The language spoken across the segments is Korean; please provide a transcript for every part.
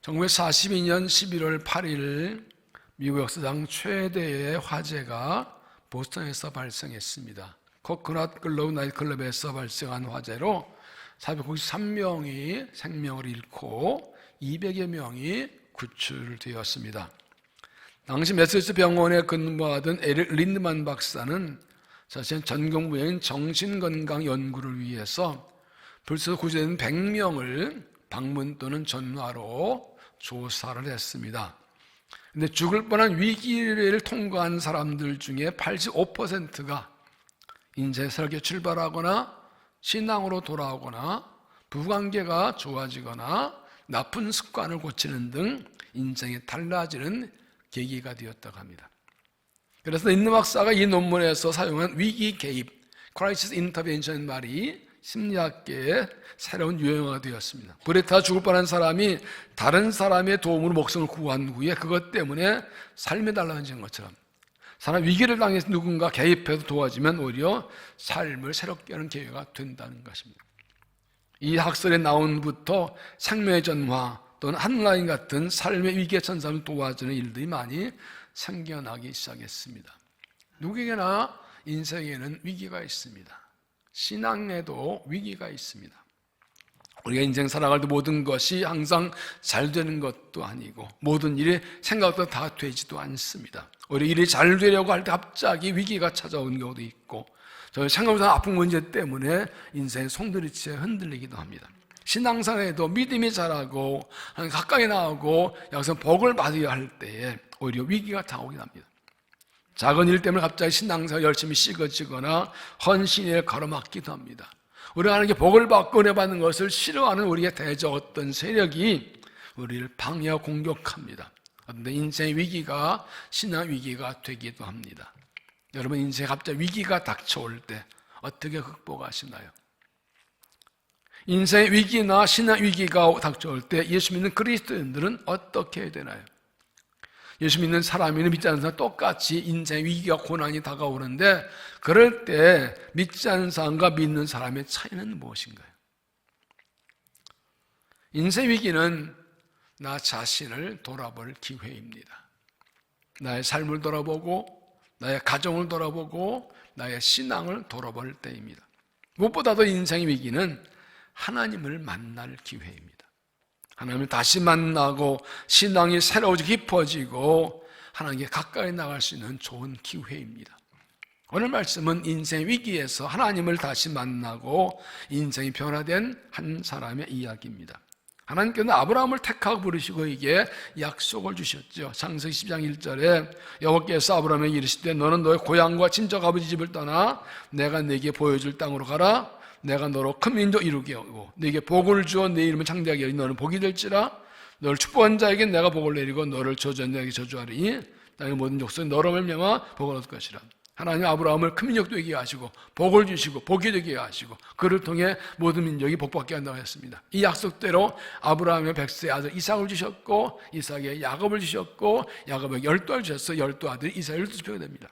1942년 11월 8일 미국 역사상 최대의 화재가 보스턴에서 발생했습니다. 코코넛 글로브 나이트클럽에서 발생한 화재로 493명이 생명을 잃고 200여 명이 구출되었습니다. 당시 메세스 병원에 근무하던 에릭 린드만 박사는 자신의 전공 분야인 정신건강 연구를 위해서 벌써 구조된 100명을 방문 또는 전화로 조사를 했습니다. 근데 죽을 뻔한 위기를 통과한 사람들 중에 85%가 인생 새롭게 출발하거나 신앙으로 돌아오거나 부관계가 좋아지거나 나쁜 습관을 고치는 등 인생이 달라지는 계기가 되었다고 합니다. 그래서 린드 박사가 이 논문에서 사용한 위기 개입, crisis intervention 말이 심리학계의 새로운 유행어가 되었습니다. 불에 타 죽을 뻔한 사람이 다른 사람의 도움으로 목숨을 구한 후에 그것 때문에 삶이 달라진 것처럼 사람 위기를 당해서 누군가 개입해서 도와주면 오히려 삶을 새롭게 하는 기회가 된다는 것입니다. 이 학설의 나온부터 생명의 전화 또는 한라인 같은 삶의 위기에 처한 사람을 도와주는 일들이 많이 생겨나기 시작했습니다. 누구에게나 인생에는 위기가 있습니다. 신앙에도 위기가 있습니다. 우리가 인생 살아갈 때 모든 것이 항상 잘 되는 것도 아니고 모든 일이 생각보다 다 되지도 않습니다. 우리 일이 잘 되려고 할 때 갑자기 위기가 찾아오는 경우도 있고 저희 생각보다 아픈 문제 때문에 인생의 송두리째 흔들리기도 합니다. 신앙생활에도 믿음이 자라고 가까이 나오고 여기서 복을 받아야 할 때에 오히려 위기가 다가오긴 합니다. 작은 일 때문에 갑자기 신앙생활 열심히 식어지거나 헌신에 가로막기도 합니다. 우리가 하나님께 복을 받고 은혜 받는 것을 싫어하는 우리의 대적 어떤 세력이 우리를 방해하고 공격합니다. 그런데 인생의 위기가 신앙 위기가 되기도 합니다. 여러분 인생에 갑자기 위기가 닥쳐올 때 어떻게 극복하시나요? 인생의 위기나 신앙 위기가 닥쳐올 때 예수 믿는 그리스도인들은 어떻게 해야 되나요? 예수 믿는 사람이나 믿지 않는 사람 똑같이 인생의 위기와 고난이 다가오는데 그럴 때 믿지 않는 사람과 믿는 사람의 차이는 무엇인가요? 인생 위기는 나 자신을 돌아볼 기회입니다. 나의 삶을 돌아보고 나의 가정을 돌아보고 나의 신앙을 돌아볼 때입니다. 무엇보다도 인생의 위기는 하나님을 만날 기회입니다. 하나님을 다시 만나고 신앙이 새로워지고 깊어지고 하나님께 가까이 나갈 수 있는 좋은 기회입니다. 오늘 말씀은 인생 위기에서 하나님을 다시 만나고 인생이 변화된 한 사람의 이야기입니다. 하나님께서는 아브라함을 택하고 부르시고 이게 약속을 주셨죠. 창세기 10장 1절에 여호와께서 아브라함에게 이르시되 너는 너의 고향과 친척 아버지 집을 떠나 내가 네게 보여줄 땅으로 가라. 내가 너로 큰 민족 이루게 하고 네게 복을 주어 네 이름을 창대하게 하리. 너는 복이 될지라. 너를 축복한 자에게 내가 복을 내리고 너를 저주한 자에게 저주하리니 땅의 모든 족속이 너로 말미암아 복을 얻을 것이라. 하나님 아브라함을 큰 민족 되게 하시고 복을 주시고 복이 되게 하시고 그를 통해 모든 민족이 복받게 한다고 했습니다. 이 약속대로 아브라함의 백세의 아들 이삭을 주셨고 이삭에 야곱을 주셨고 야곱에게 12알 주셨어. 12아들이 이스라엘 12지파가 됩니다.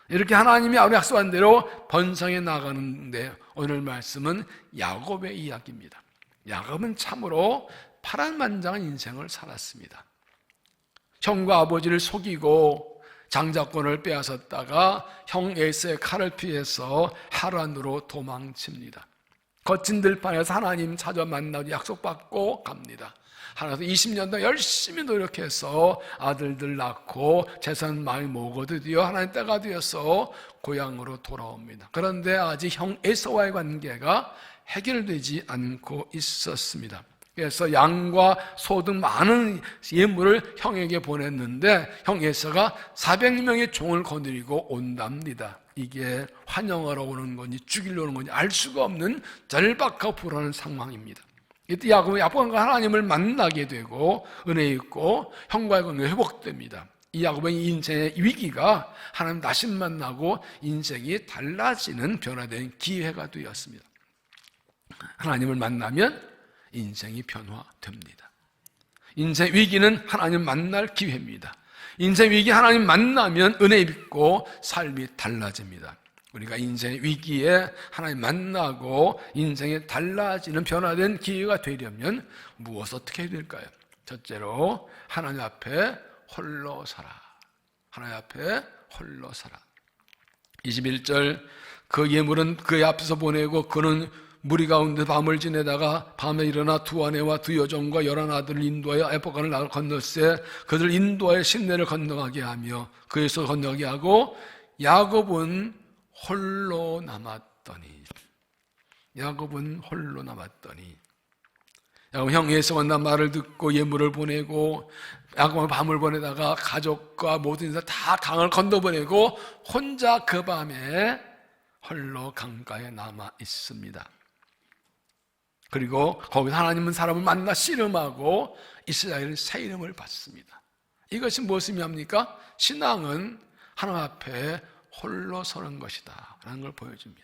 이렇게 하나님이 아브라함에 약속한 대로 번성해 나가는데 오늘 말씀은 야곱의 이야기입니다. 야곱은 참으로 파란만장한 인생을 살았습니다. 형과 아버지를 속이고 장자권을 빼앗았다가 형 에서의 칼을 피해서 하란으로 도망칩니다. 거친 들판에서 하나님 찾아 만나고 약속받고 갑니다. 하나님께서 20년 동안 열심히 노력해서 아들들 낳고 재산 많이 모으고 드디어 하나님 때가 되어서 고향으로 돌아옵니다. 그런데 아직 형 에서와의 관계가 해결되지 않고 있었습니다. 그래서 양과 소 등 많은 예물을 형에게 보냈는데 형 에서가 400명의 종을 거느리고 온답니다. 이게 환영하러 오는 건지 죽이려 오는 건지 알 수가 없는 절박하고 불안한 상황입니다. 이때 야곱은 하나님을 만나게 되고 은혜 있고 형과의 관계가 회복됩니다. 이 야곱의 인생의 위기가 하나님 다시 만나고 인생이 달라지는 변화된 기회가 되었습니다. 하나님을 만나면 인생이 변화됩니다. 인생 위기는 하나님 만날 기회입니다. 인생 위기 하나님 만나면 은혜 입고 삶이 달라집니다. 우리가 인생의 위기에 하나님 만나고 인생이 달라지는 변화된 기회가 되려면 무엇 어떻게 해야 될까요? 첫째로 하나님 앞에 홀로 살아. 하나님 앞에 홀로 살아. 21절 그 예물은 그의 앞에서 보내고 그는 무리 가운데 밤을 지내다가 밤에 일어나 두 아내와 두 여종과 11 아들을 인도하여 에포간을 나를 건널세 그들을 인도하여 신내를 건너가게 하며 그에서 건너가게 하고 야곱은 홀로 남았더니 야곱은 홀로 남았더니 야곱 형이 에서 만난 말을 듣고 예물을 보내고 야곱은 밤을 보내다가 가족과 모든 인사 다 강을 건너보내고 혼자 그 밤에 홀로 강가에 남아 있습니다. 그리고 거기서 하나님은 사람을 만나 씨름하고 이스라엘은 새 이름을 받습니다. 이것이 무엇을 의미합니까? 신앙은 하나님 앞에 홀로 서는 것이다 라는 걸 보여줍니다.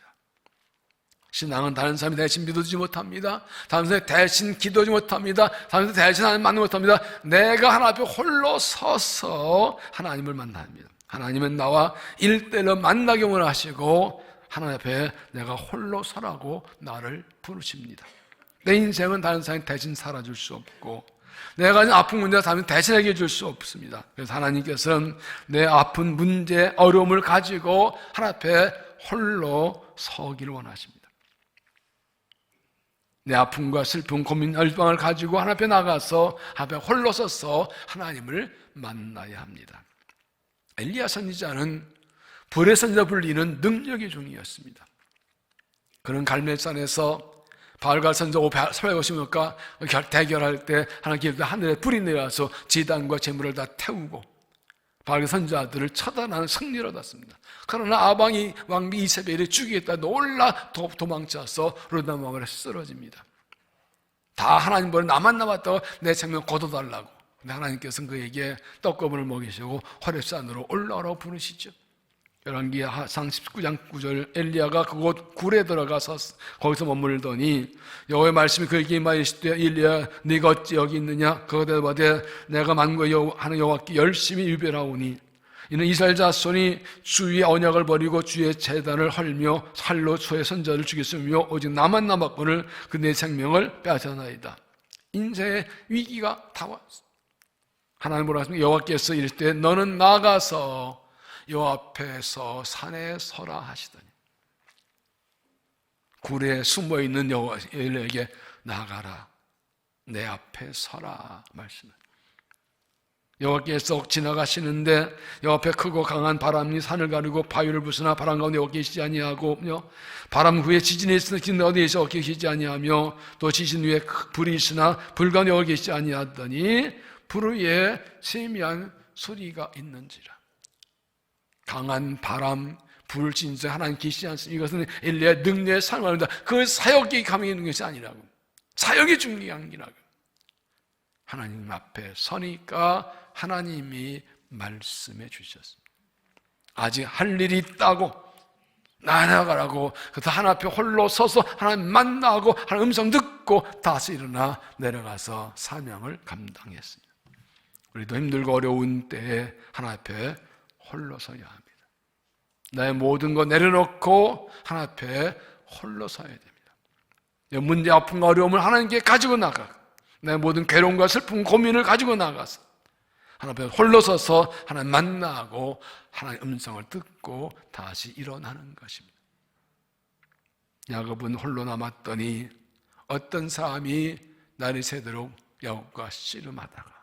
신앙은 다른 사람이 대신 믿어주지 못합니다. 다른 사람이 대신 기도하지 못합니다. 다른 사람이 대신 하나님 만나지 못합니다. 내가 하나님 앞에 홀로 서서 하나님을 만나야 합니다. 하나님은 나와 1:1로 만나게 원하시고 하나님 앞에 내가 홀로 서라고 나를 부르십니다. 내 인생은 다른 사람이 대신 살아줄 수 없고 내가 가진 아픈 문제가 다른 대신 해결해 줄 수 없습니다. 그래서 하나님께서는 내 아픈 문제, 어려움을 가지고 하나님 앞에 홀로 서기를 원하십니다. 내 아픔과 슬픔, 고민, 열방을 가지고 하나님 앞에 나가서 하나님 앞에 홀로 서서 하나님을 만나야 합니다. 엘리야 선지자는 불의 선지자 불리는 능력의 종이었습니다. 그는 갈멜산에서 바알과 선지자 서에 오시니까 대결할 때 하나님께서 하늘에 불이 내려와서 제단과 제물을 다 태우고 바알과 선지자들을 처단하는 승리를 얻었습니다. 그러나 아방이 왕비 이세벨이 죽이겠다 놀라 도망쳐서 르다마을에 쓰러집니다. 다 하나님 보러 나만 남았다고 내 생명 거둬달라고. 근데 하나님께서는 그에게 떡거분을 먹이시고 호렙산으로 올라오라고 부르시죠. 열왕기상 19장 9절 엘리야가 그곳 굴에 들어가서 거기서 머물더니 여호와의 말씀이 그에게 임하시되 엘리야 네가 어찌 여기 있느냐? 그가 대답하되 내가 만군의 하는 여호와께 열심히 유별하오니 이는 이스라엘 자손이 주의 언약을 버리고 주의 제단을 헐며 칼로 주의 선자를 죽였으며 오직 나만 남았거늘 그 내 생명을 빼앗아나이다. 인생의 위기가 다 왔어. 하나님 뭐라 하십니까? 여호와께서 이르시되 너는 나가서 여호와 앞에서 산에 서라 하시더니 굴에 숨어있는 여호와에게 나가라 내 앞에 서라 말씀을. 여호와께서 지나가시는데 여호와 앞에 크고 강한 바람이 산을 가르고 바위를 부수나 바람 가운데 여호와 계시지 아니하고며 바람 후에 지진이 있으나 지진 어디에서 여호와 계시지 아니하며 또 지진 위에 불이 있으나 불 가운데 여호와 계시지 아니하더니 불 위에 세미한 소리가 있는지라. 강한 바람, 불, 진짜 하나님 계시지 않습니까? 이것은 엘리야의 능력의 상황입니다. 그 사역이 가만히 있는 것이 아니라고. 사역이 중요한 게라고. 하나님 앞에 서니까 하나님이 말씀해 주셨습니다. 아직 할 일이 있다고 나아가라고. 그래서 하나님 앞에 홀로 서서 하나님 만나고 하나님 음성 듣고 다시 일어나 내려가서 사명을 감당했습니다. 우리도 힘들고 어려운 때에 하나님 앞에 홀로 서야 합니다. 나의 모든 거 내려놓고 하나님 앞에 홀로 서야 됩니다. 문제, 아픔과 어려움을 하나님께 가지고 나가 내 모든 괴로움과 슬픔, 고민을 가지고 나가서 하나님 앞에 홀로 서서 하나님 만나고 하나님의 음성을 듣고 다시 일어나는 것입니다. 야곱은 홀로 남았더니 어떤 사람이 날이 새도록 야곱과 씨름하다가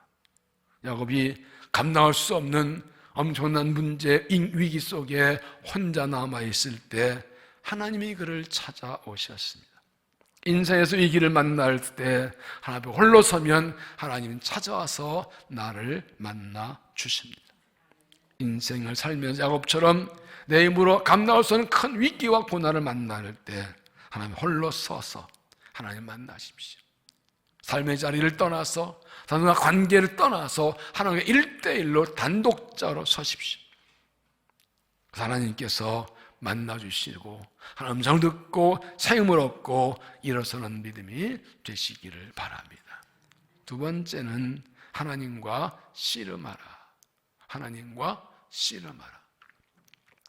야곱이 감당할 수 없는 엄청난 문제, 위기 속에 혼자 남아있을 때 하나님이 그를 찾아오셨습니다. 인생에서 위기를 만날 때 하나님 앞에 홀로 서면 하나님은 찾아와서 나를 만나 주십니다. 인생을 살면서 야곱처럼 내 힘으로 감당할 수 없는 큰 위기와 고난을 만날 때 하나님 홀로 서서 하나님 만나십시오. 삶의 자리를 떠나서 하나님과 관계를 떠나서 하나님과 1:1로 단독자로 서십시오. 하나님께서 만나주시고 하나님 음성 듣고 사임을 얻고 일어서는 믿음이 되시기를 바랍니다. 두 번째는 하나님과 씨름하라. 하나님과 씨름하라.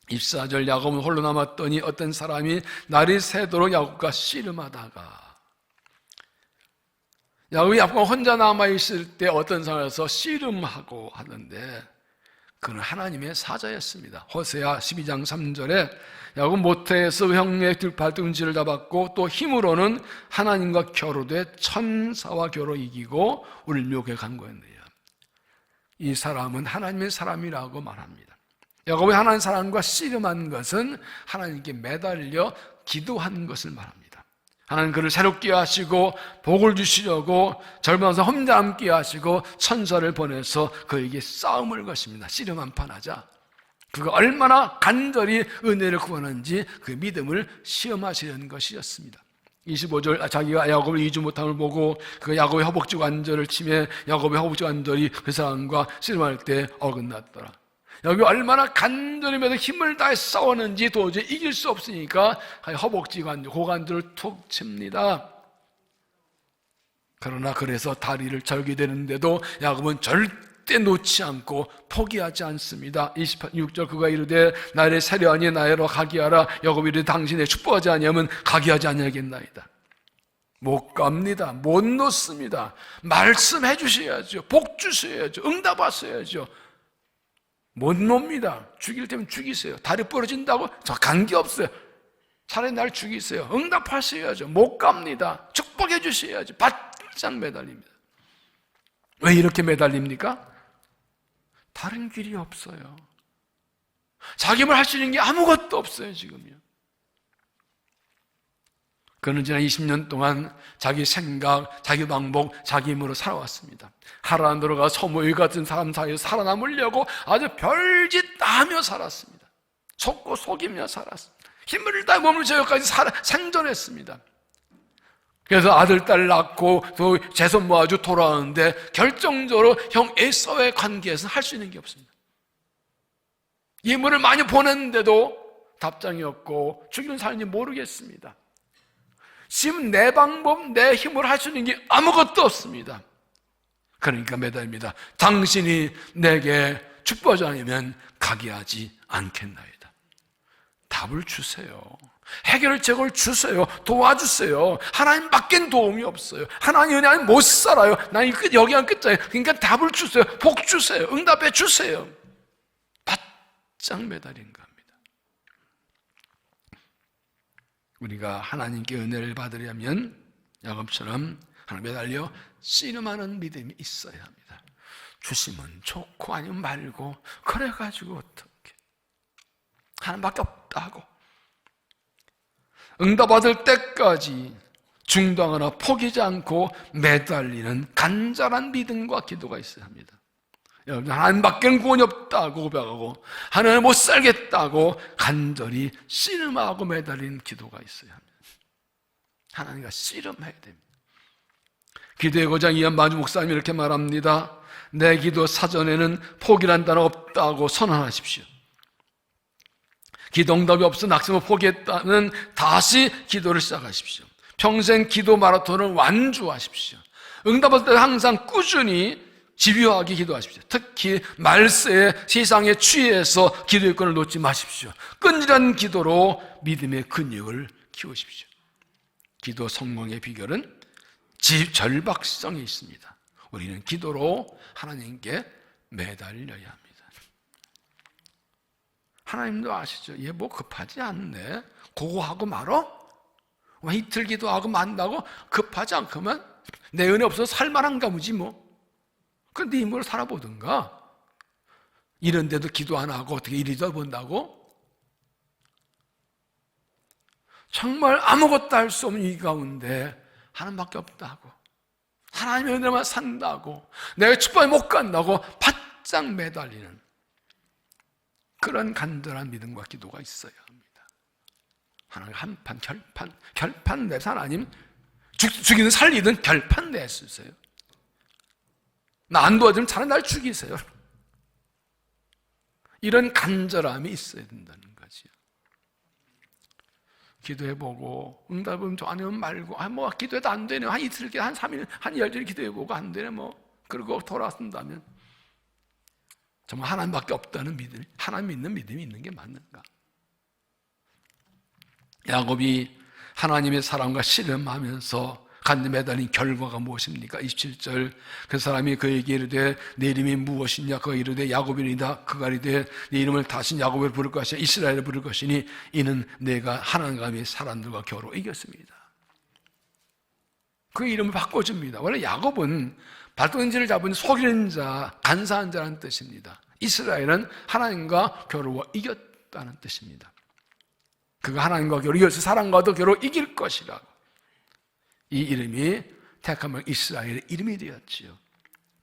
24절 야곱은 홀로 남았더니 어떤 사람이 날이 새도록 야곱과 씨름하다가, 야곱이 혼자 남아있을 때 어떤 사람에서 씨름하고 하는데 그는 하나님의 사자였습니다. 호세아 12장 3절에 야곱 모태에서 형의 발등지를 잡았고 또 힘으로는 하나님과 겨루되 천사와 겨루 이기고 울묘에 간 거였네요. 이 사람은 하나님의 사람이라고 말합니다. 야곱이 하나님 사람과 씨름한 것은 하나님께 매달려 기도한 것을 말합니다. 하나님 그를 새롭게 하시고 복을 주시려고 젊어서 혼자 남게 하시고 천사를 보내서 그에게 싸움을 것입니다. 씨름 한판 하자. 그가 얼마나 간절히 은혜를 구하는지 그 믿음을 시험하시려는 것이었습니다. 25절 자기가 야곱을 이주 못함을 보고 그 야곱의 허벅지 관절을 치매 야곱의 허벅지 관절이 그 사람과 씨름할 때 어긋났더라. 여기 얼마나 간절히 매서 힘을 다해 싸웠는지 도저히 이길 수 없으니까 허벅지 관절, 고관절을 툭 칩니다. 그러나 그래서 다리를 절게 되는데도 야곱은 절대 놓지 않고 포기하지 않습니다. 26절 그가 이르되 나를 세려하니 나로 가게 하라. 야곱이 이르되 당신의 축복하지 아니하면 가게 하지 아니하겠나이다. 못 갑니다. 못 놓습니다. 말씀해 주셔야죠. 복 주셔야죠. 응답하셔야죠. 못 놉니다. 죽일 때면 죽이세요. 다리 부러진다고 저 관계없어요. 차라리 날 죽이세요. 응답하셔야죠. 못 갑니다. 축복해 주셔야죠. 바짝 매달립니다. 왜 이렇게 매달립니까? 다른 길이 없어요. 자기 말 할 수 있는 게 아무것도 없어요. 지금요. 그는 지난 20년 동안 자기 생각, 자기 방법, 자기 힘으로 살아왔습니다. 하라는 들어가 소모의 같은 사람 사이에 살아남으려고 아주 별짓 다 하며 살았습니다. 속고 속이며 살았습니다. 힘을 다 몸을 저기까지 생존했습니다. 그래서 아들, 딸 낳고 또 재산 모아주 돌아오는데 결정적으로 형 에서의 관계에서는 할 수 있는 게 없습니다. 예물을 많이 보냈는데도 답장이 없고 죽이는 사람인지 모르겠습니다. 지금 내 방법, 내 힘으로 할 수 있는 게 아무것도 없습니다. 그러니까 매달립니다. 당신이 내게 축복하지 않으면 가게 하지 않겠나이다. 답을 주세요. 해결책을 주세요. 도와주세요. 하나님밖엔 도움이 없어요. 하나님 은혜 아니면 못 살아요. 난 여기가 끝자예요. 그러니까 답을 주세요. 복 주세요. 응답해 주세요. 바짝 매달린 겁니다. 우리가 하나님께 은혜를 받으려면 야곱처럼 하나님에 매달려 씨름하는 믿음이 있어야 합니다. 주시면 좋고 아니면 말고 그래가지고 어떻게 하나님밖에 없다고 응답받을 때까지 중도하거나 포기하지 않고 매달리는 간절한 믿음과 기도가 있어야 합니다. 여러분 하나님밖에는 구원이 없다고 고백하고 하나님 못 살겠다고 간절히 씨름하고 매달리는 기도가 있어야 합니다. 하나님과 씨름해야 됩니다. 기도의 고장 이한만주 목사님이 이렇게 말합니다. 내 기도 사전에는 포기란 단어 없다고 선언하십시오. 기도 응답이 없어 낙심을 포기했다면 다시 기도를 시작하십시오. 평생 기도 마라톤을 완주하십시오. 응답할 때 항상 꾸준히 집요하게 기도하십시오. 특히 말세에 세상에 취해서 기도의 끈을 놓지 마십시오. 끈질한 기도로 믿음의 근육을 키우십시오. 기도 성공의 비결은 절박성에 있습니다. 우리는 기도로 하나님께 매달려야 합니다. 하나님도 아시죠? 얘 뭐 급하지 않네. 그거 하고 말어? 이틀 기도하고 만다고 급하지 않으면 내 은혜 없어서 살만한가 보지 뭐. 그럼 네 힘으로 살아보든가. 이런데도 기도 안 하고 어떻게 이리도 본다고? 정말 아무것도 할 수 없는 이 가운데 하나님밖에 없다고, 하나님의 은혜만 산다고, 내가 축복에 못 간다고 바짝 매달리는 그런 간절한 믿음과 기도가 있어야 합니다. 하나님 한판 결판 내서 하나님 죽이든 살리든 결판 내주세요. 나 안 도와주면 차라리 날 죽이세요. 이런 간절함이 있어야 된다는 거지요. 기도해보고 응답은 아니면 말고 뭐 기도해도 안 되네, 한 이틀, 한 3일, 한 열흘 기도해보고 안 되네 뭐 그러고 돌아선다면 정말 하나님밖에 없다는 믿음, 하나님 믿는 믿음이 있는 게 맞는가? 야곱이 하나님의 사랑과 씨름하면서 간증 매달린 결과가 무엇입니까? 27절, 그 사람이 그에게 이르되 내 이름이 무엇이냐? 그가 이르되 야곱이니이다. 그가 이르되 네 이름을 다시 야곱을 부를 것이야 이스라엘을 부를 것이니 이는 내가 하나님의 사람들과 겨루 이겼습니다. 그 이름을 바꿔줍니다. 원래 야곱은 발등지를 잡은 속이는 자, 간사한 자라는 뜻입니다. 이스라엘은 하나님과 겨루어 이겼다는 뜻입니다. 그가 하나님과 겨루 이겨서 사람과도 겨루 이길 것이라고. 이 이름이 택하면 이스라엘의 이름이 되었지요.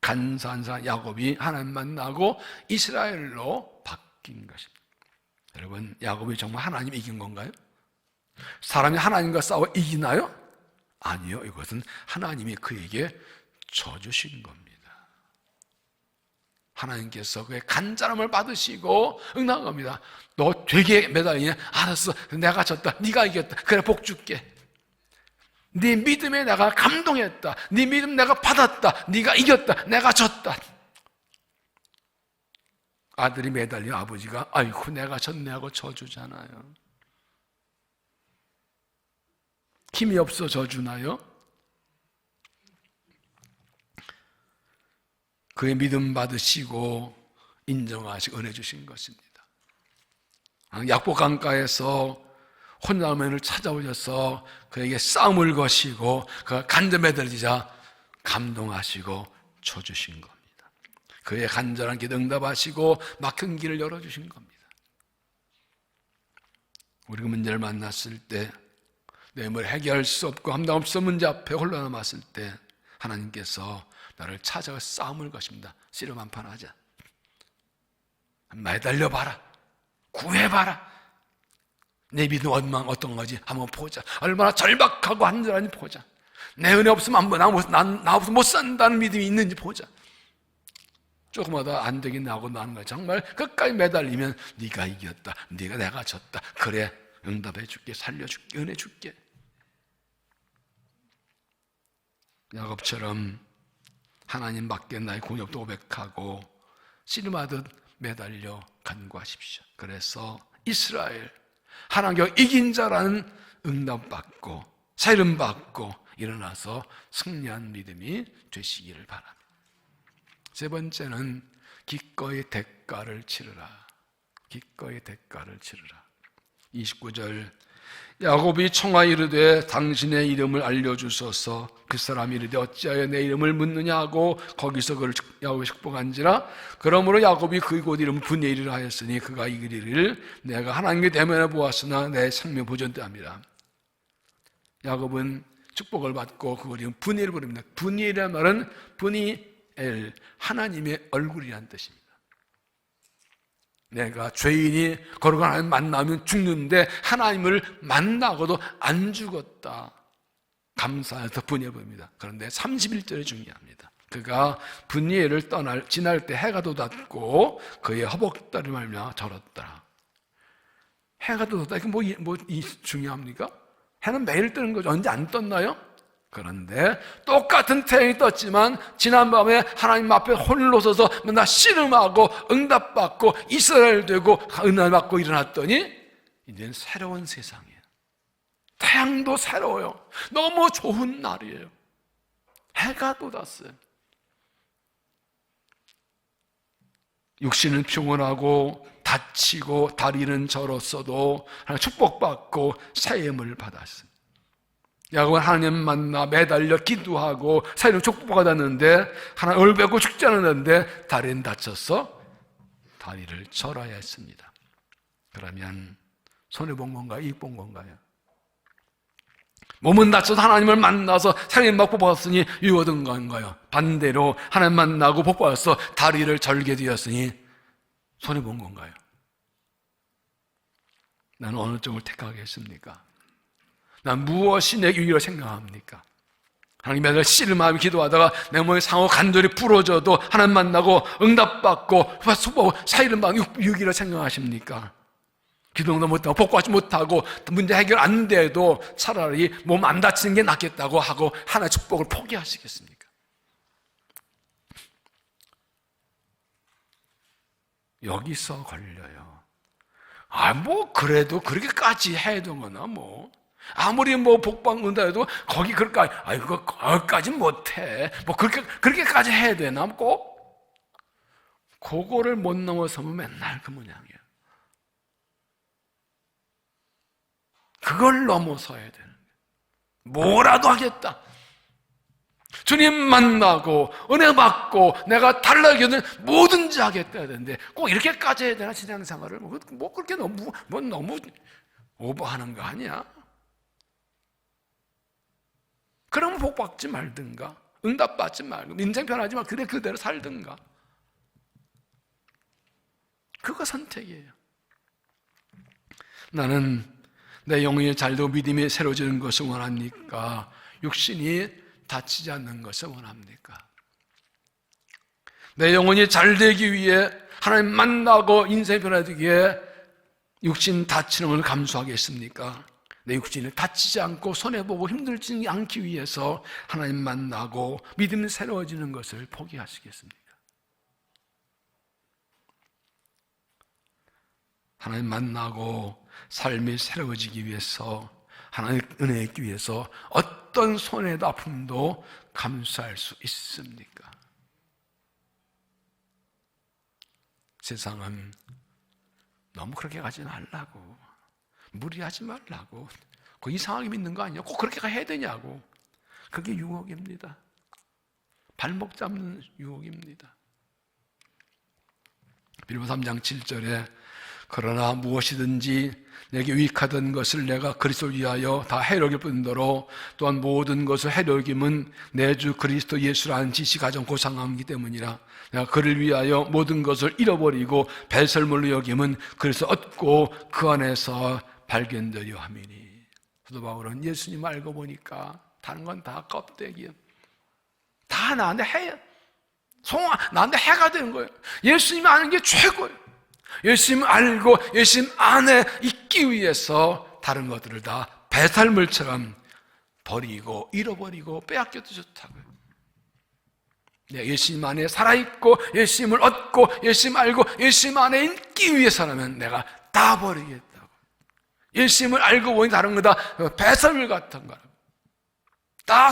간사한 자 야곱이 하나님 만나고 이스라엘로 바뀐 것입니다. 여러분, 야곱이 정말 하나님 이긴 건가요? 사람이 하나님과 싸워 이기나요? 아니요. 이것은 하나님이 그에게 져주신 겁니다. 하나님께서 그의 간절함을 받으시고 응답한 겁니다. 너 되게 매달리냐? 알았어. 내가 졌다. 네가 이겼다. 그래, 복 줄게. 네 믿음에 내가 감동했다. 네 믿음 내가 받았다. 네가 이겼다. 내가 졌다. 아들이 매달려 아버지가 아이고 내가 졌네 하고 져주잖아요. 힘이 없어 져주나요? 그의 믿음 받으시고 인정하시고 은혜 주신 것입니다. 약복 강가에서 혼자만을 찾아오셔서 그에게 싸움을 거시고 그가 간절히 매달리자 감동하시고 쳐주신 겁니다. 그의 간절한 기도 응답하시고 막힌 길을 열어주신 겁니다. 우리가 문제를 만났을 때 내 뭘 해결할 수 없고 감당 없어 문제 앞에 홀로 남았을 때 하나님께서 나를 찾아가 싸움을 거십니다. 씨름 한판 하자. 매달려봐라. 구해봐라. 내 믿음 어떤 거지? 한번 보자. 얼마나 절박하고 한절한지 보자. 내 은혜 없으면 나 없으면 못 산다는 믿음이 있는지 보자. 조금마다 안 되긴 나오고 나는 거야. 정말 끝까지 매달리면 네가 이겼다. 내가 졌다. 그래, 응답해 줄게. 살려줄게. 은혜 줄게. 야곱처럼 하나님 밖에 나의 공역도 고백하고 씨름하듯 매달려 간구하십시오. 그래서 이스라엘 하나님과 이긴 자라는 응답받고 세름받고 일어나서 승리한 믿음이 되시기를 바랍니다. 세 번째는 기꺼이 대가를 치르라. 기꺼이 대가를 치르라. 29절, 야곱이 청하 이르되 당신의 이름을 알려주소서. 그 사람이 이르되 어찌하여 내 이름을 묻느냐 하고 거기서 그를 야곱이 축복한지라. 그러므로 야곱이 그곳 이름을 분이엘이라 하였으니 그가 이르기를 내가 하나님께 대면해 보았으나 내 생명 보존되합니다. 야곱은 축복을 받고 그곳 이름 분이엘을 부릅니다. 분이엘이라는 말은 분이엘, 하나님의 얼굴이라는 뜻입니다. 내가 죄인이 거룩한 하나님 만나면 죽는데 하나님을 만나고도 안 죽었다. 감사해서 분이엘 부릅니다. 그런데 31절이 중요합니다. 그가 분이엘을 지날 때 해가 돋았고 그의 허벅다리를 말미암아 절었더라. 해가 돋았다. 이게 뭐 중요합니까? 해는 매일 뜨는 거죠. 언제 안 떴나요? 그런데 똑같은 태양이 떴지만 지난밤에 하나님 앞에 홀로 서서 맨날 씨름하고 응답받고 이스라엘 되고 은혜 받고 일어났더니 이제는 새로운 세상이에요. 태양도 새로워요. 너무 좋은 날이에요. 해가 돋았어요. 육신은 피곤하고 다치고 다리는 저었어도 축복받고 새임을 받았어요. 야곱은 하나님 만나 매달려 기도하고 사이로 축복받았는데 하나님 얼베고 죽지 않았는데 다리는 다쳐서 다리를 절어야 했습니다. 그러면 손해본 건가요? 이익 본 건가요? 몸은 다쳐서 하나님을 만나서 생명 받고 받았으니 유익 얻은 건가요? 반대로 하나님 만나고 복 받아서 다리를 절게 되었으니 손해본 건가요? 나는 어느 쪽을 택하겠습니까? 난 무엇이 내 유익이라고 생각합니까? 하나님의 아들 씨름하며 기도하다가 내 몸의 상호 간절히 부러져도 하나님 만나고 응답받고 사이를 막 유익이라고 생각하십니까? 기도도 못하고 복받지 못하고 문제 해결 안 돼도 차라리 몸 안 다치는 게 낫겠다고 하고 하나의 축복을 포기하시겠습니까? 여기서 걸려요. 뭐 그래도 그렇게까지 해야 되거나 뭐 아무리 복 받는다 해도 거기 그럴까? 그거까지 못해. 그렇게까지 해야 되나? 꼭 그거를 못 넘어서면 맨날 그 모양이에요. 그걸 넘어서야 되는 거예요. 뭐라도 하겠다. 주님 만나고 은혜 받고 내가 달라지는 뭐든지 하겠다 해야 되는데 꼭 이렇게까지 해야 되나? 신앙생활을 그렇게 너무 오버하는 거 아니야? 그러면 복 받지 말든가 응답 받지 말고 인생 변하지 말고 그대로 살든가. 그거 선택이에요. 나는 내 영혼이 잘되고 믿음이 새로워지는 것을 원합니까? 육신이 다치지 않는 것을 원합니까? 내 영혼이 잘되기 위해 하나님 만나고 인생이 변화되기 위해 육신 다치는 걸 감수하겠습니까? 내 육신을 다치지 않고 손해보고 힘들지 않기 위해서 하나님 만나고 믿음이 새로워지는 것을 포기하시겠습니까? 하나님 만나고 삶이 새로워지기 위해서 하나님의 은혜 있기 위해서 어떤 손해도 아픔도 감수할 수 있습니까? 세상은 너무 그렇게 가지 말라고, 무리하지 말라고, 그 이상하게 믿는 거 아니야? 꼭 그렇게 해야 되냐고. 그게 유혹입니다. 발목 잡는 유혹입니다. 빌립보 3장 7절에 그러나 무엇이든지 내게 유익하던 것을 내가 그리스도를 위하여 다 해로울 뿐더러 또한 모든 것을 해로움은 내 주 그리스도 예수라는 지식 가장 고상함이기 때문이라. 내가 그를 위하여 모든 것을 잃어버리고 배설물로 여김은 그래서 얻고 그 안에서 발견되려 함이니. 사도 바울은 예수님 알고 보니까 다른 건 다 껍데기야. 다 나한테 나한테 해가 되는 거예요. 예수님 아는 게 최고예요. 예수님 알고 예수님 안에 있기 위해서 다른 것들을 다 배설물처럼 버리고 잃어버리고 빼앗겨도 좋다고요. 예수님 안에 살아있고 예수님을 얻고 예수님 알고 예수님 안에 있기 위해서라면 내가 다 버리겠다고. 예수님을 알고 보니 다른 거다 배설물 같은 거라고. 다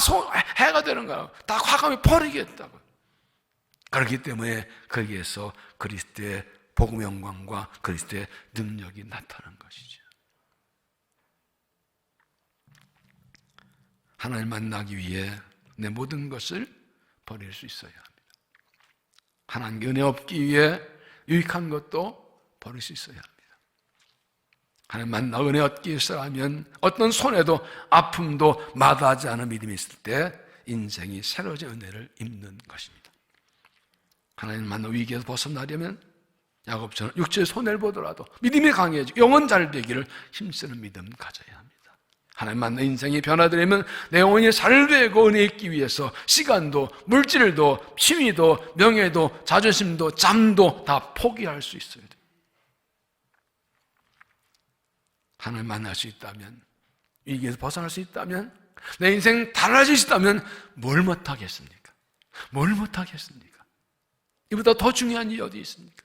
해가 되는 거라고. 다 화감에 버리겠다고. 그렇기 때문에 거기에서 그리스도의 복음의 영광과 그리스도의 능력이 나타나는 것이죠. 하나님 만나기 위해 내 모든 것을 버릴 수 있어야 합니다. 하나님께 은혜 얻기 위해 유익한 것도 버릴 수 있어야 합니다. 하나님 만나 은혜 얻기 위해서라면 어떤 손해도 아픔도 마다하지 않은 믿음이 있을 때 인생이 새로워진 은혜를 입는 것입니다. 하나님 만나 위기에서 벗어나려면 야곱처럼 육체의 손해를 보더라도 믿음이 강해지고 영혼 잘 되기를 힘쓰는 믿음 가져야 합니다. 하나님 만나 인생이 변화되려면 내 영혼이 잘 되고 은혜 있기 위해서 시간도 물질도 취미도 명예도 자존심도 잠도 다 포기할 수 있어야 돼요. 하나님 만날 수 있다면, 위기에서 벗어날 수 있다면, 내 인생 달라질 수 있다면 뭘 못하겠습니까? 뭘 못하겠습니까? 이보다 더 중요한 일이 어디 있습니까?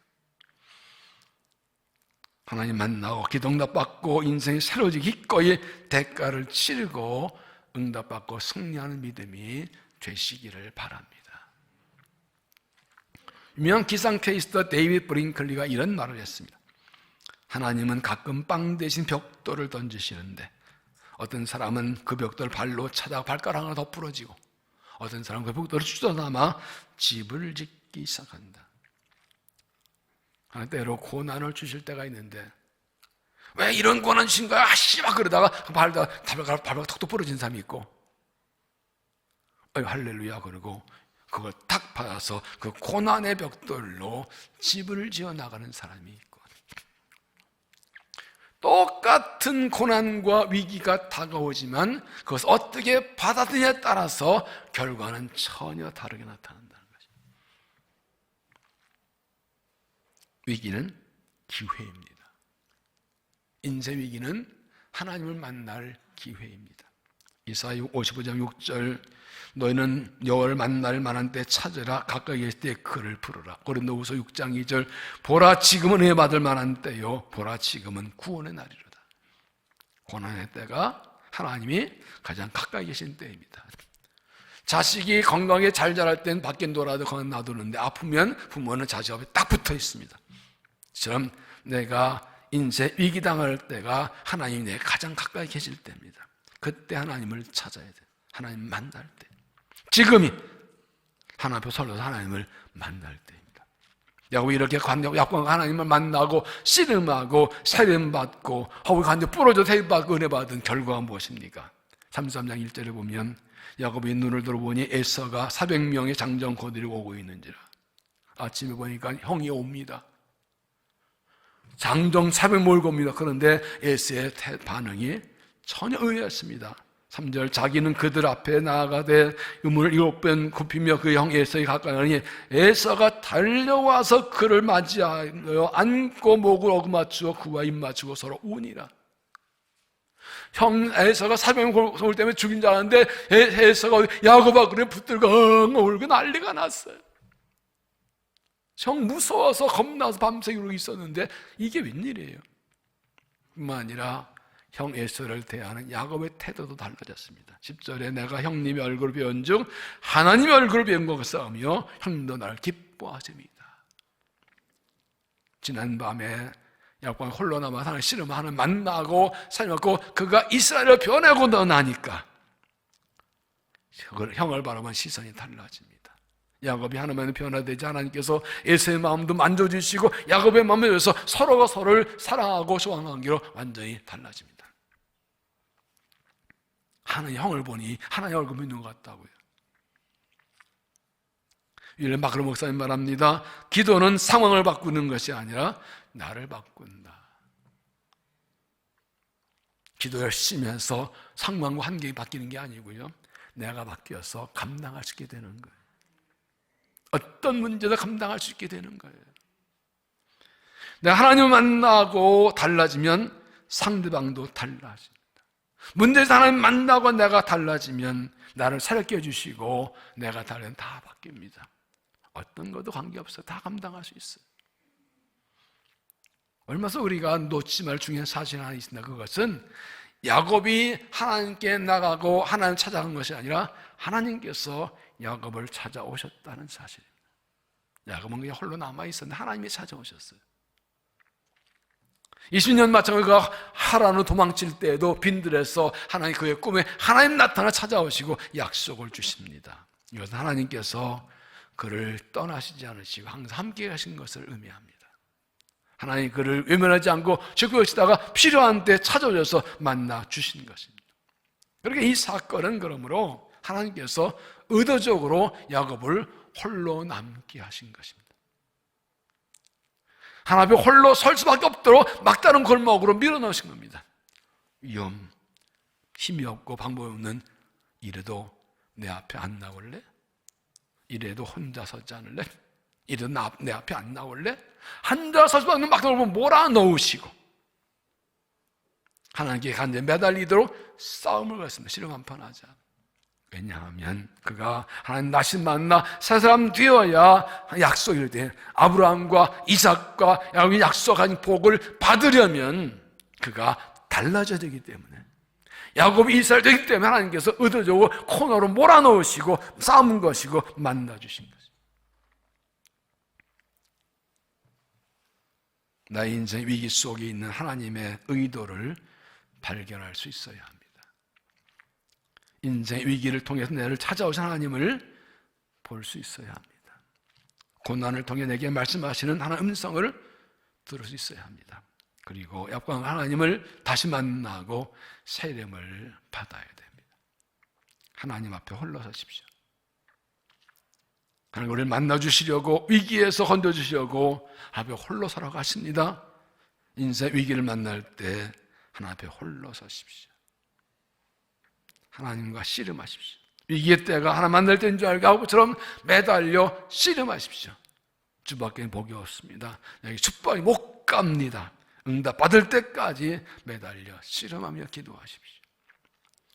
하나님 만나고 기도 응답받고 인생이 새로워지기 기꺼이 대가를 치르고 응답받고 승리하는 믿음이 되시기를 바랍니다. 유명한 기상캐스터 데이비드 브링클리가 이런 말을 했습니다. 하나님은 가끔 빵 대신 벽돌을 던지시는데 어떤 사람은 그 벽돌을 발로 차다가 발가락 하나 더 부러지고 어떤 사람은 그 벽돌을 주워담아 집을 짓기 시작한다. 때로 고난을 주실 때가 있는데 왜 이런 고난 주신 거야? 막 그러다가 발바닥 턱도 부러진 사람이 있고 할렐루야 그러고 그걸 탁 받아서 그 고난의 벽돌로 집을 지어 나가는 사람이 있고 똑같은 고난과 위기가 다가오지만 그것을 어떻게 받아들이냐에 따라서 결과는 전혀 다르게 나타난다는 거죠. 위기는 기회입니다. 인생 위기는 하나님을 만날 기회입니다. 이사야 55장 6절 너희는 여호와를 만날 만한 때 찾으라 가까이 계실 때 그를 부르라. 고린도후서 6장 2절 보라 지금은 은혜 받을 만한 때요 보라 지금은 구원의 날이로다. 고난의 때가 하나님이 가장 가까이 계신 때입니다. 자식이 건강하게 잘 자랄 땐 밖에 놀아도 그건 놔두는데 아프면 부모는 자식 앞에 딱 붙어 있습니다. 처럼 내가 인생 위기 당할 때가 하나님이 내 가장 가까이 계실 때입니다. 그때 하나님을 찾아야 돼. 하나님 만날 때. 지금이 하나님 앞에 서러서 하나님을 만날 때입니다. 야곱이 이렇게 야곱과 하나님을 만나고 씨름하고 세림받고 허물 간데 부러져 세림받고 은혜받은 결과가 무엇입니까? 33장 1절에 보면 야곱이 눈을 들어보니 에서가 400명의 장정거들이 오고 있는지라. 아침에 보니까 형이 옵니다. 장정 400 몰고 옵니다. 그런데 에서의 반응이 전혀 의외였습니다. 3절 자기는 그들 앞에 나아가되 음을 7번 굽히며 그 형 에서에 가까이 하니 에서가 달려와서 그를 맞이하여 안고 목을 어루맞추어 그와 입 맞추고 서로 우니라. 형 에서가 400명 올 때문에 죽인 줄 알았는데 에서가 야곱아 그래 붙들고 울고 난리가 났어요. 형 무서워서 겁나서 밤새 이러고 있었는데 이게 웬일이에요? 뿐만 아니라 형 에서를 대하는 야곱의 태도도 달라졌습니다. 10절에 내가 형님의 얼굴을 배운 중 하나님의 얼굴을 배운 것을 싸우며 형님도 나를 기뻐하십니다. 지난밤에 야곱과 홀로 남아 하나님 씨름하는 만나고 살면고 그가 이스라엘을 변하고 나니까 형을 바라보는 시선이 달라집니다. 야곱이 하나님의 변화되지 하나님께서 에서의 마음도 만져주시고 야곱의 마음에 의해서 서로가 서로를 사랑하고 소원하기로 완전히 달라집니다. 하나님 형을 보니 하나님 얼굴이 있는 것 같다고요. 윌렘 마크로 목사님 말합니다. 기도는 상황을 바꾸는 것이 아니라 나를 바꾼다. 기도 열심히 해서 상황과 환경이 바뀌는 게 아니고요, 내가 바뀌어서 감당할 수 있게 되는 거예요. 어떤 문제도 감당할 수 있게 되는 거예요. 내가 하나님을 만나고 달라지면 상대방도 달라집니다. 문제에서 하나님 만나고 내가 달라지면 나를 살게 해주시고 내가 달라지면 다 바뀝니다. 어떤 것도 관계없어요. 다 감당할 수 있어요. 얼마나 우리가 놓치지 말 중요한 사실 하나 있습니다. 그것은 야곱이 하나님께 나가고 하나님 찾아간 것이 아니라 하나님께서 야곱을 찾아오셨다는 사실입니다. 야곱은 그냥 홀로 남아있었는데 하나님이 찾아오셨어요. 20년 마찬가지로 하란으로 도망칠 때에도 빈들에서 하나님 그의 꿈에 하나님 나타나 찾아오시고 약속을 주십니다. 이것은 하나님께서 그를 떠나시지 않으시고 항상 함께 하신 것을 의미합니다. 하나님 그를 외면하지 않고 지키시다가 필요한 때 찾아오셔서 만나 주신 것입니다. 그러니까 이 사건은 그러므로 하나님께서 의도적으로 야곱을 홀로 남게 하신 것입니다. 하나님 앞에 홀로 설 수밖에 없도록 막다른 골목으로 밀어넣으신 겁니다. 위험, 힘이 없고 방법이 없는 이래도 내 앞에 안 나올래? 이래도 혼자 서지 않을래? 이래도 내 앞에 안 나올래? 혼자 설 수밖에 없는 막다른 골목을 몰아넣으시고 하나님께 간절히 매달리도록 싸움을 걸었습니다. 씨름 한판 하자. 왜냐하면 그가 하나님 다시 만나 새 사람 되어야 약속이 이르되 아브라함과 이삭과 야곱이 약속한 복을 받으려면 그가 달라져야 되기 때문에 야곱이 이스라엘 되기 때문에 하나님께서 의도적으로 코너로 몰아넣으시고 싸운 것이고 만나주신 것입니다. 나의 인생 위기 속에 있는 하나님의 의도를 발견할 수 있어야 합니다. 인생의 위기를 통해서 나를 찾아오신 하나님을 볼 수 있어야 합니다. 고난을 통해 내게 말씀하시는 하나님의 음성을 들을 수 있어야 합니다. 그리고 야곱과 하나님을 다시 만나고 새 이름을 받아야 됩니다. 하나님 앞에 홀로 서십시오. 하나님 우리를 만나주시려고 위기에서 건져주시려고 하나님 앞에 홀로 서라고 하십니다. 인생 위기를 만날 때 하나님 앞에 홀로 서십시오. 하나님과 씨름하십시오. 위기의 때가 하나 만날 때인 줄 알고 아버처럼 매달려 씨름하십시오. 주밖에 복이 없습니다. 여기 축복이 못 갑니다. 응답 받을 때까지 매달려 씨름하며 기도하십시오.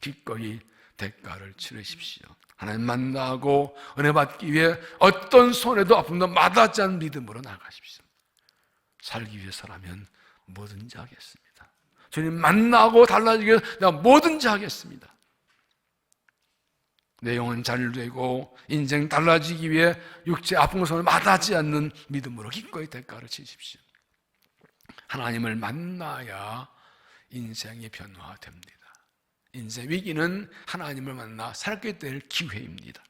기꺼이 대가를 치르십시오. 하나님 만나고 은혜 받기 위해 어떤 손해도 아픔도 마다하지 않는 믿음으로 나가십시오. 살기 위해서라면 뭐든지 하겠습니다. 주님 만나고 달라지기 위해 내가 뭐든지 하겠습니다. 내 영혼 잘 되고 인생 달라지기 위해 육체 아픈 손을 마다하지 않는 믿음으로 기꺼이 대가를 치십시오. 하나님을 만나야 인생이 변화됩니다. 인생 위기는 하나님을 만나 살게 될 기회입니다.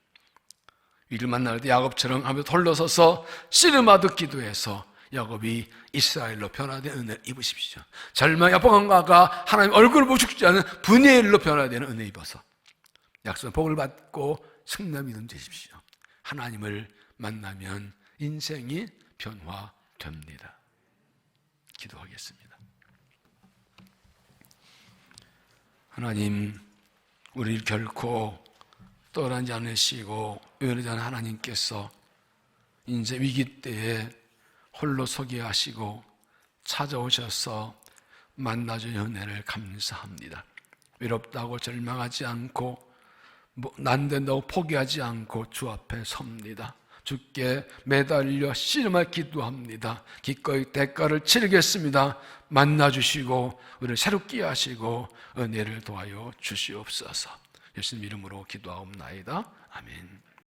위기를 만날 때 야곱처럼 하며 홀로서서 씨름하듯 기도해서 야곱이 이스라엘로 변화된 은혜를 입으십시오. 절망 야복한가가 하나님 얼굴을 보고 죽지 않은 분의 일로 변화되는 은혜 입어서 약속의 복을 받고 승리의 믿음 되십시오. 하나님을 만나면 인생이 변화됩니다. 기도하겠습니다. 하나님, 우리를 결코 떠나지 않으시고 외로지 않은 하나님께서 인생 위기 때에 홀로 서게 하시고 찾아오셔서 만나주는 은혜를 감사합니다. 외롭다고 절망하지 않고 난 된다고 포기하지 않고 주 앞에 섭니다. 주께 매달려 씨름할 기도합니다. 기꺼이 대가를 치르겠습니다. 만나주시고 우리를 새롭게 하시고 은혜를 도하여 주시옵소서. 예수님 이름으로 기도하옵나이다. 아멘.